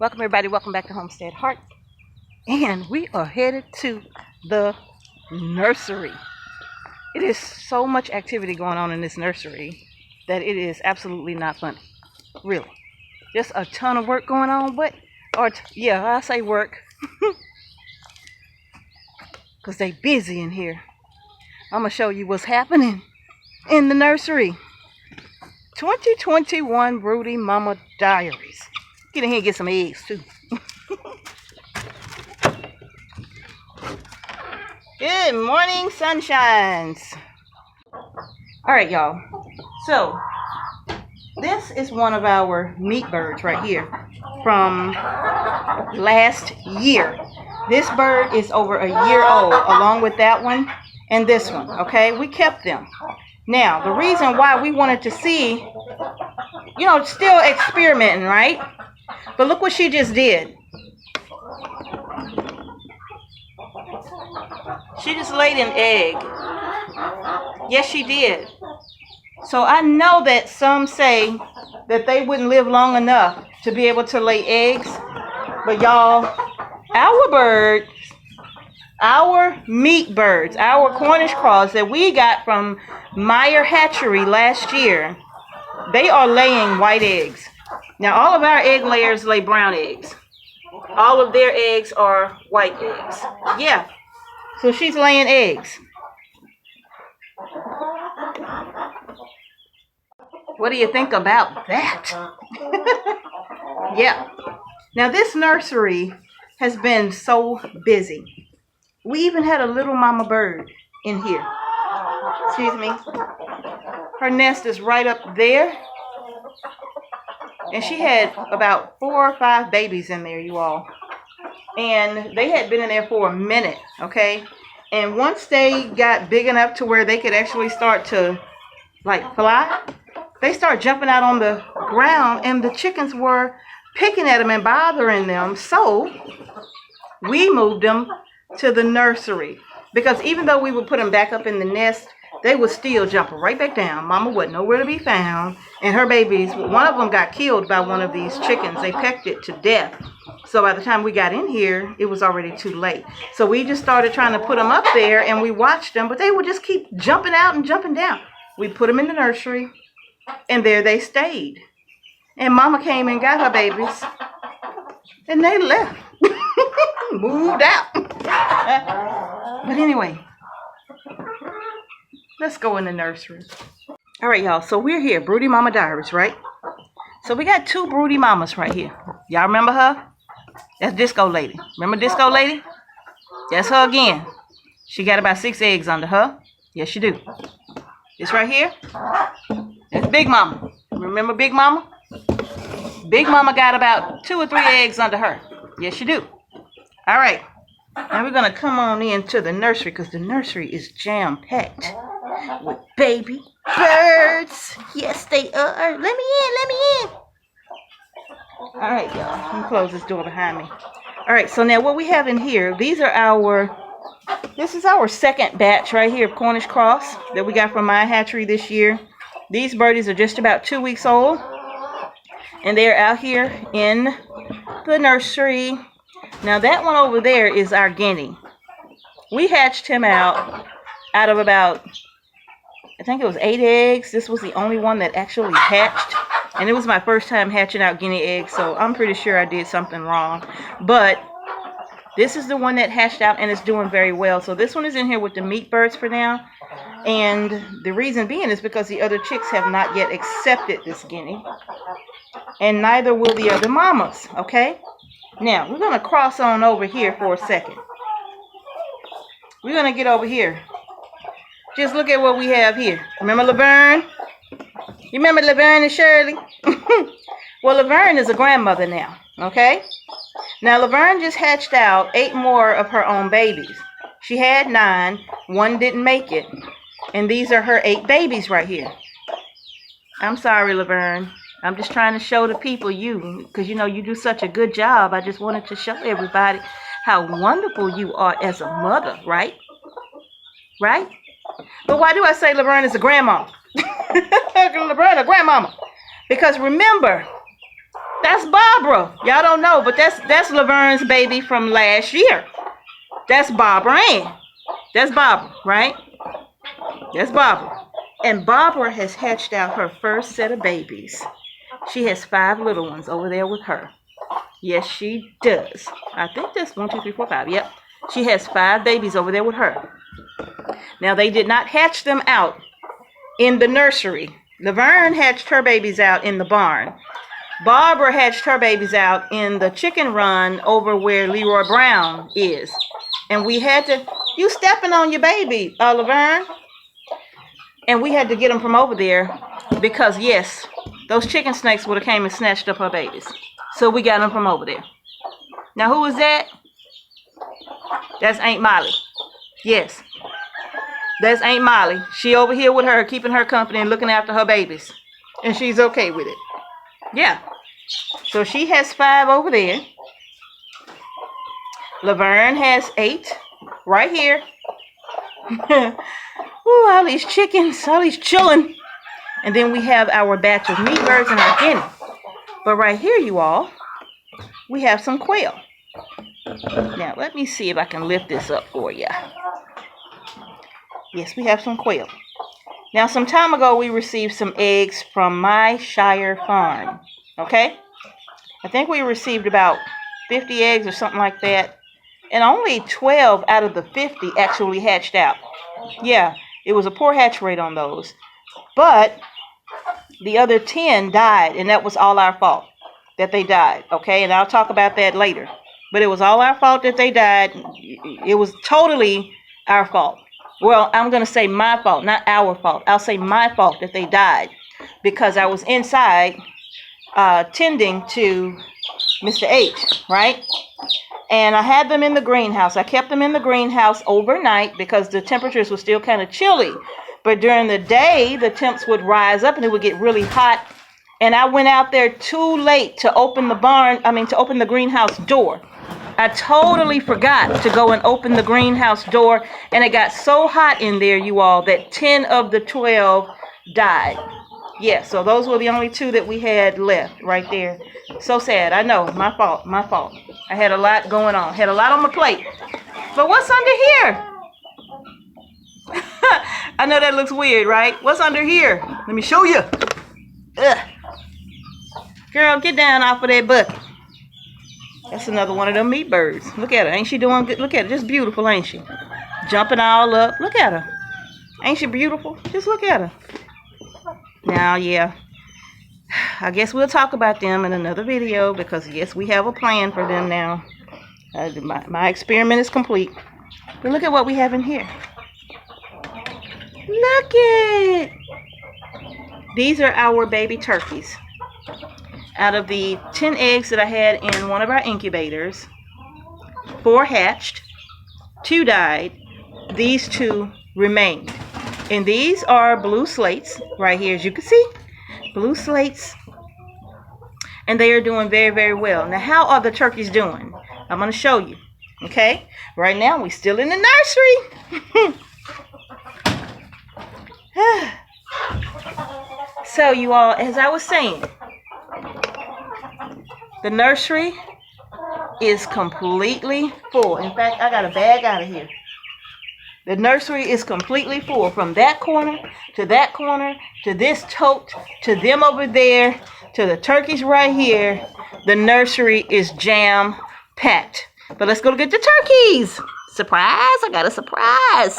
Welcome everybody, welcome back to Homestead Heart. And we are headed to the nursery. It is so much activity going on in this nursery that it is absolutely not funny. Really. Just a ton of work going on, yeah, I say work. Because they busy in here. I'm going to show you what's happening in the nursery. 2021 Broody Mama Diaries. Get in here and get some eggs too. Good morning, sunshines. All right, y'all. So this is one of our meat birds right here from last year. This bird is over a year old, along with that one and this one. Okay, we kept them. Now, the reason why we wanted to see, still experimenting, right? But look what she just did. She just laid an egg. Yes, she did. So I know that some say that they wouldn't live long enough to be able to lay eggs. But y'all, our birds, our meat birds, our Cornish craws that we got from Meyer Hatchery last year, they are laying white eggs. Now, all of our egg layers lay brown eggs. All of their eggs are white eggs. Yeah. So she's laying eggs. What do you think about that? Yeah. Now, this nursery has been so busy. We even had a little mama bird in here. Excuse me. Her nest is right up there. And she had about 4 or 5 babies in there, you all. And they had been in there for a minute, okay? And once they got big enough to where they could actually start to, fly, they start jumping out on the ground, and the chickens were picking at them and bothering them. So we moved them to the nursery. Because even though we would put them back up in the nest, they would still jump right back down. Mama wasn't nowhere to be found. And her babies, one of them got killed by one of these chickens. They pecked it to death. So by the time we got in here, it was already too late. So we just started trying to put them up there, and we watched them, but they would just keep jumping out and jumping down. We put them in the nursery, and there they stayed. And Mama came and got her babies, and they left. Moved out. But anyway, let's go in the nursery. All right, y'all. So we're here, Broody Mama Diaries, right? So we got 2 broody mamas right here. Y'all remember her? That's Disco Lady. Remember Disco Lady? That's her again. She got about 6 eggs under her. Yes, you do. This right here, that's Big Mama. Remember Big Mama? Big Mama got about 2 or 3 eggs under her. Yes, you do. All right. Now we're going to come on into the nursery because the nursery is jam-packed with baby birds. Yes, they are. Let me in. All right, y'all. Let me close this door behind me. All right, so now what we have in here, this is our second batch right here of Cornish cross that we got from my hatchery this year. These birdies are just about 2 weeks old, and they're out here in the nursery. Now that one over there is our guinea. We hatched him out of about, I think it was 8 eggs. This was the only one that actually hatched. And it was my first time hatching out guinea eggs, so I'm pretty sure I did something wrong. But this is the one that hatched out and is doing very well. So this one is in here with the meat birds for now. And the reason being is because the other chicks have not yet accepted this guinea. And neither will the other mamas, okay? Now, we're going to cross on over here for a second. We're going to get over here. Just look at what we have here. Remember Laverne? You remember Laverne and Shirley? Well, Laverne is a grandmother now, okay? Now, Laverne just hatched out 8 more of her own babies. She had 9. 1 didn't make it. And these are her 8 babies right here. I'm sorry, Laverne. I'm just trying to show the people because you do such a good job. I just wanted to show everybody how wonderful you are as a mother, right? Right? But why do I say Laverne is a grandma? Laverne, a grandmama. Because remember, That's Barbara. Y'all don't know, but that's Laverne's baby from last year. That's Barbara Ann. That's Barbara, right? That's Barbara. And Barbara has hatched out her first set of babies. She has 5 little ones over there with her. Yes, she does. I think that's 1, 2, 3, 4, 5. Yep. She has 5 babies over there with her. Now, they did not hatch them out in the nursery. Laverne hatched her babies out in the barn. Barbara hatched her babies out in the chicken run over where Leroy Brown is. And we had to, you stepping on your baby, Laverne. And we had to get them from over there because, yes, those chicken snakes would have came and snatched up her babies. So we got them from over there. Now, who is that? That's Aunt Molly. Yes. That's Aunt Molly. She over here with her, keeping her company and looking after her babies. And she's okay with it. Yeah. So she has 5 over there. Laverne has 8 right here. Ooh, all these chickens, all these chillin'. And then we have our batch of meat birds and our guinea. But right here, you all, we have some quail. Now, let me see if I can lift this up for you. Yes, we have some quail. Now, some time ago, we received some eggs from my Shire farm. Okay? I think we received about 50 eggs or something like that. And only 12 out of the 50 actually hatched out. Yeah, it was a poor hatch rate on those. But the other 10 died, and that was all our fault that they died. Okay? And I'll talk about that later. But it was all our fault that they died. It was totally our fault. Well, I'm going to say my fault, not our fault. I'll say my fault that they died because I was inside tending to Mr. H, right? And I had them in the greenhouse. I kept them in the greenhouse overnight because the temperatures were still kind of chilly. But during the day, the temps would rise up and it would get really hot. And I went out there too late to open to open the greenhouse door. I totally forgot to go and open the greenhouse door, and it got so hot in there, you all, that 10 of the 12 died. Yeah, so those were the only 2 that we had left right there. So sad. I know. My fault. My fault. I had a lot going on. Had a lot on my plate. But what's under here? I know that looks weird, right? What's under here? Let me show you. Ugh. Girl, get down off of that bucket. That's another one of them meat birds. Look at her. Ain't she doing good? Look at her. Just beautiful, ain't she? Jumping all up. Look at her. Ain't she beautiful? Just look at her. Now, yeah. I guess we'll talk about them in another video because, yes, we have a plan for them now. My experiment is complete. But look at what we have in here. Look it. These are our baby turkeys. Out of the 10 eggs that I had in one of our incubators, 4 hatched, 2 died, these 2 remained. And these are blue slates right here, as you can see. Blue slates. And they are doing very, very well. Now, how are the turkeys doing? I'm going to show you. Okay? Right now, we're still in the nursery. So, you all, as I was saying, the nursery is completely full. In fact, I got a bag out of here. The nursery is completely full from that corner to this tote, to them over there, to the turkeys right here. The nursery is jam-packed. But let's go get the turkeys. Surprise! I got a surprise.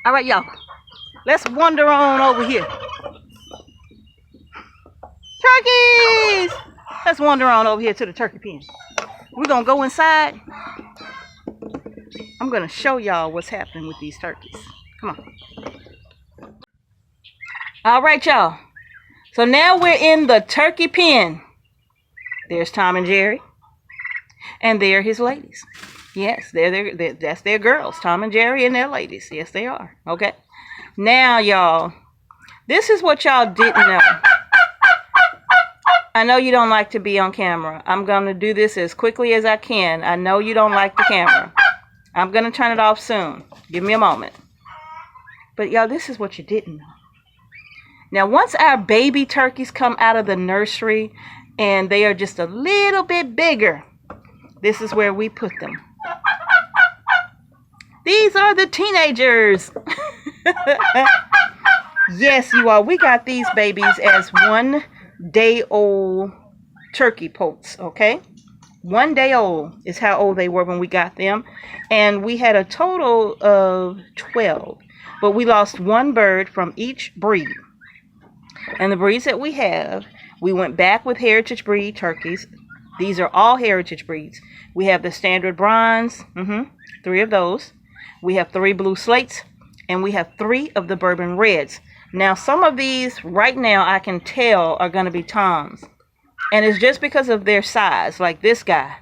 All right, y'all. Let's wander on over here. Turkeys! Let's wander on over here to the turkey pen. We're going to go inside. I'm going to show y'all what's happening with these turkeys. Come on. All right, y'all. So now we're in the turkey pen. There's Tom and Jerry. And there are his ladies. Yes, that's their girls. Tom and Jerry and their ladies. Yes, they are. Okay. Now, y'all, this is what y'all didn't know. I know you don't like to be on camera. I'm going to do this as quickly as I can. I know you don't like the camera. I'm going to turn it off soon. Give me a moment. But, y'all, this is what you didn't know. Now, once our baby turkeys come out of the nursery, and they are just a little bit bigger, this is where we put them. These are the teenagers. Yes, you all, we got these babies as 1 day old turkey poults, okay? 1 day old is how old they were when we got them. And we had a total of 12. But we lost 1 bird from each breed. And the breeds that we have, we went back with heritage breed turkeys. These are all heritage breeds. We have the standard bronze, 3 of those. We have 3 blue slates, and we have 3 of the bourbon reds. Now, some of these right now I can tell are going to be toms. And it's just because of their size, like this guy.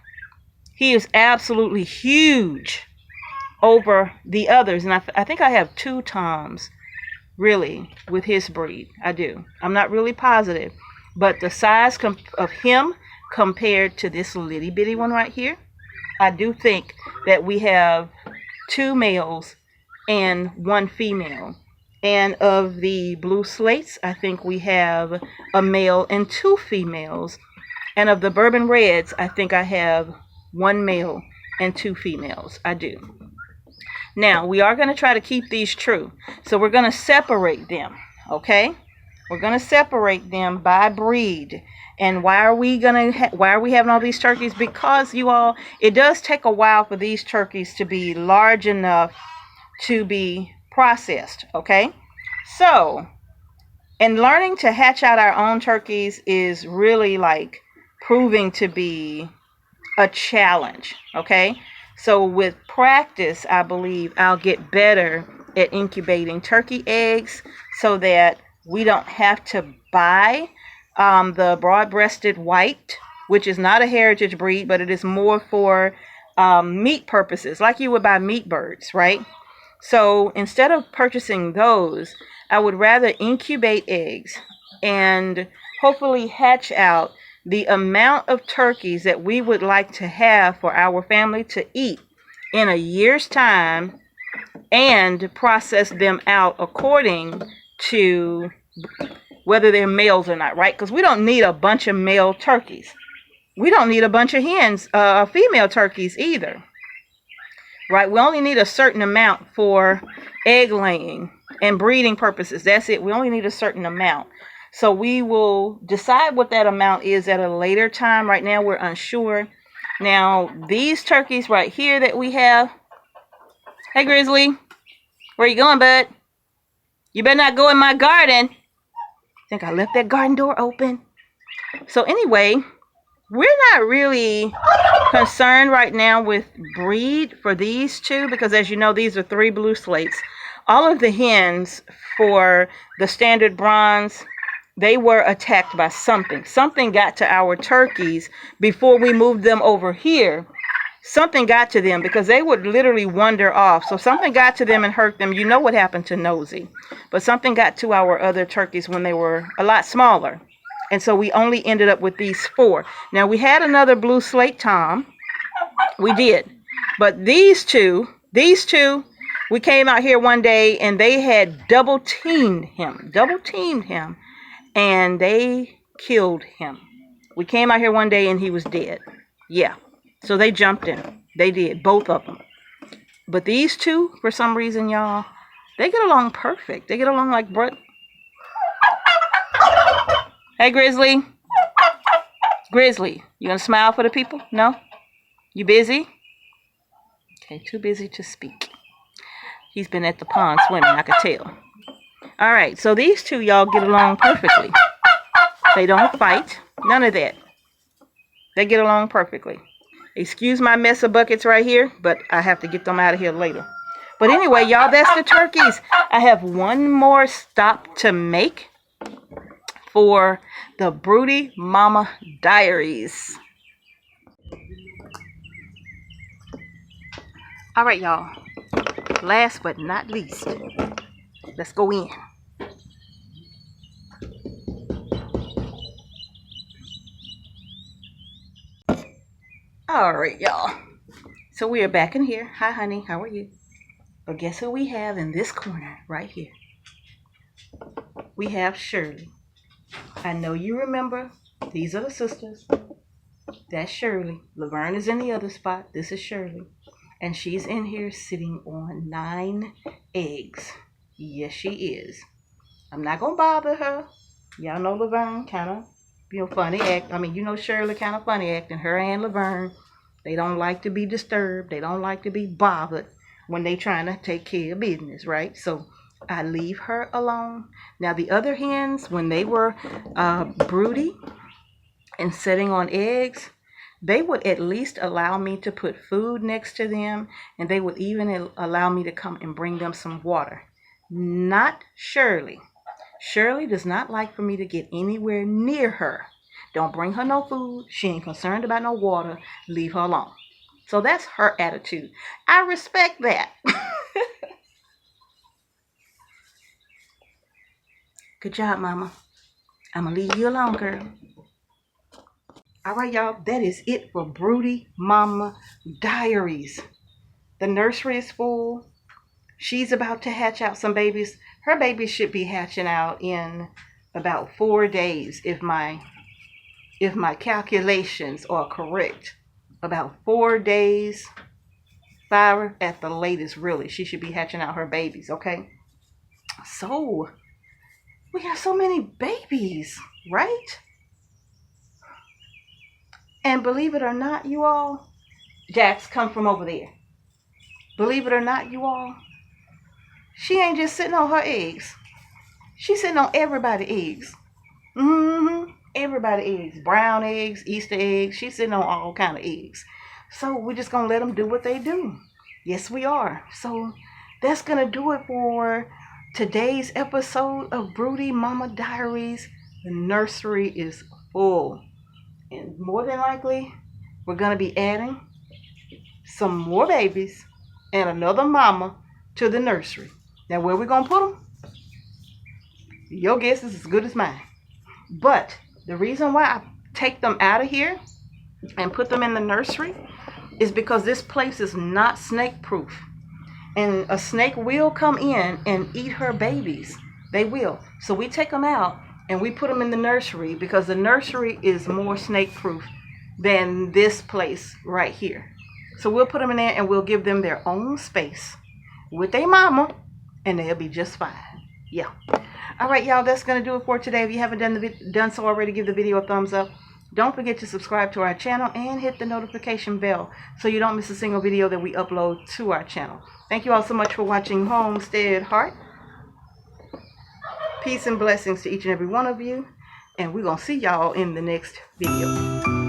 He is absolutely huge over the others. And I think I have 2 toms, really, with his breed. I do. I'm not really positive. But the size of him compared to this little bitty one right here, I do think that we have 2 males and 1 female. And of the blue slates, I think we have a male and 2 females. And of the bourbon reds, I think I have 1 male and 2 females. I do. Now, we are going to try to keep these true. So we're going to separate them, okay? We're going to separate them by breed. And why are we having all these turkeys? Because, you all, it does take a while for these turkeys to be large enough to be processed, okay? So, and learning to hatch out our own turkeys is really like proving to be a challenge, okay? So with practice, I believe I'll get better at incubating turkey eggs so that we don't have to buy the broad-breasted white, which is not a heritage breed, but it is more for meat purposes, like you would buy meat birds, right? So instead of purchasing those, I would rather incubate eggs and hopefully hatch out the amount of turkeys that we would like to have for our family to eat in a year's time and process them out according to whether they're males or not, right? Because we don't need a bunch of male turkeys. We don't need a bunch of hens, female turkeys either, right? We only need a certain amount for egg laying and breeding purposes. That's it. We only need a certain amount. So we will decide what that amount is at a later time. Right now, we're unsure. Now, these turkeys right here that we have. Hey, Grizzly. Where you going, bud? You better not go in my garden. I think I left that garden door open. So anyway, we're not really concerned right now with breed for these 2 because, as you know, these are 3 blue slates. All of the hens for the standard bronze, they were attacked by something. Something got to our turkeys before we moved them over here. Something got to them because they would literally wander off. So something got to them and hurt them. You know what happened to Nosy. But something got to our other turkeys when they were a lot smaller. And so we only ended up with these 4. Now, we had another blue slate tom. We did. But these two, we came out here one day and they had double teamed him. And they killed him. We came out here one day and he was dead. Yeah. So they jumped in. They did. Both of them. But these 2, for some reason, y'all, they get along perfect. They get along like bro. Hey, Grizzly. Grizzly, you gonna smile for the people? No? You busy? Okay, too busy to speak. He's been at the pond swimming, I could tell. All right, so these 2, y'all, get along perfectly. They don't fight. None of that. They get along perfectly. Excuse my mess of buckets right here, but I have to get them out of here later. But anyway, y'all, that's the turkeys. I have one more stop to make for the Broody Mama Diaries. All right, y'all. Last but not least, let's go in. All right, y'all. So we are back in here. Hi, honey. How are you? But guess who we have in this corner right here? We have Shirley. I know you remember These are the sisters. That's Shirley. Laverne is in the other spot. This is Shirley. And she's in here sitting on 9 eggs. Yes, she is. I'm not going to bother her. Y'all know Laverne kind of, funny act. I mean, Shirley kind of funny acting. Her and Laverne, they don't like to be disturbed. They don't like to be bothered when they trying to take care of business, right? So I leave her alone. Now, the other hens, when they were broody and sitting on eggs, they would at least allow me to put food next to them, and they would even allow me to come and bring them some water. Not Shirley. Shirley does not like for me to get anywhere near her. Don't bring her no food. She ain't concerned about no water. Leave her alone. So that's her attitude. I respect that. Good job, Mama. I'm going to leave you alone, girl. All right, y'all. That is it for Broody Mama Diaries. The nursery is full. She's about to hatch out some babies. Her babies should be hatching out in about 4 days if my calculations are correct. About 4 days, 5 at the latest, really. She should be hatching out her babies, okay? So, we have so many babies, right? And believe it or not, you all, Jax come from over there. Believe it or not, you all, she ain't just sitting on her eggs. She's sitting on everybody's eggs. Everybody's eggs. Brown eggs, Easter eggs. She's sitting on all kind of eggs. So we're just going to let them do what they do. Yes, we are. So that's going to do it for today's episode of Broody Mama Diaries. The nursery is full. And more than likely, we're going to be adding some more babies and another mama to the nursery. Now, where we going to put them? Your guess is as good as mine. But the reason why I take them out of here and put them in the nursery is because this place is not snake proof. And a snake will come in and eat her babies. They will. So we take them out and we put them in the nursery because the nursery is more snake proof than this place right here. So we'll put them in there and we'll give them their own space with their mama, and they'll be just fine. Yeah. All right, y'all, that's going to do it for today. If you haven't done so already, give the video a thumbs up. Don't forget to subscribe to our channel and hit the notification bell so you don't miss a single video that we upload to our channel. Thank you all so much for watching Homestead Heart. Peace and blessings to each and every one of you. And we're going to see y'all in the next video.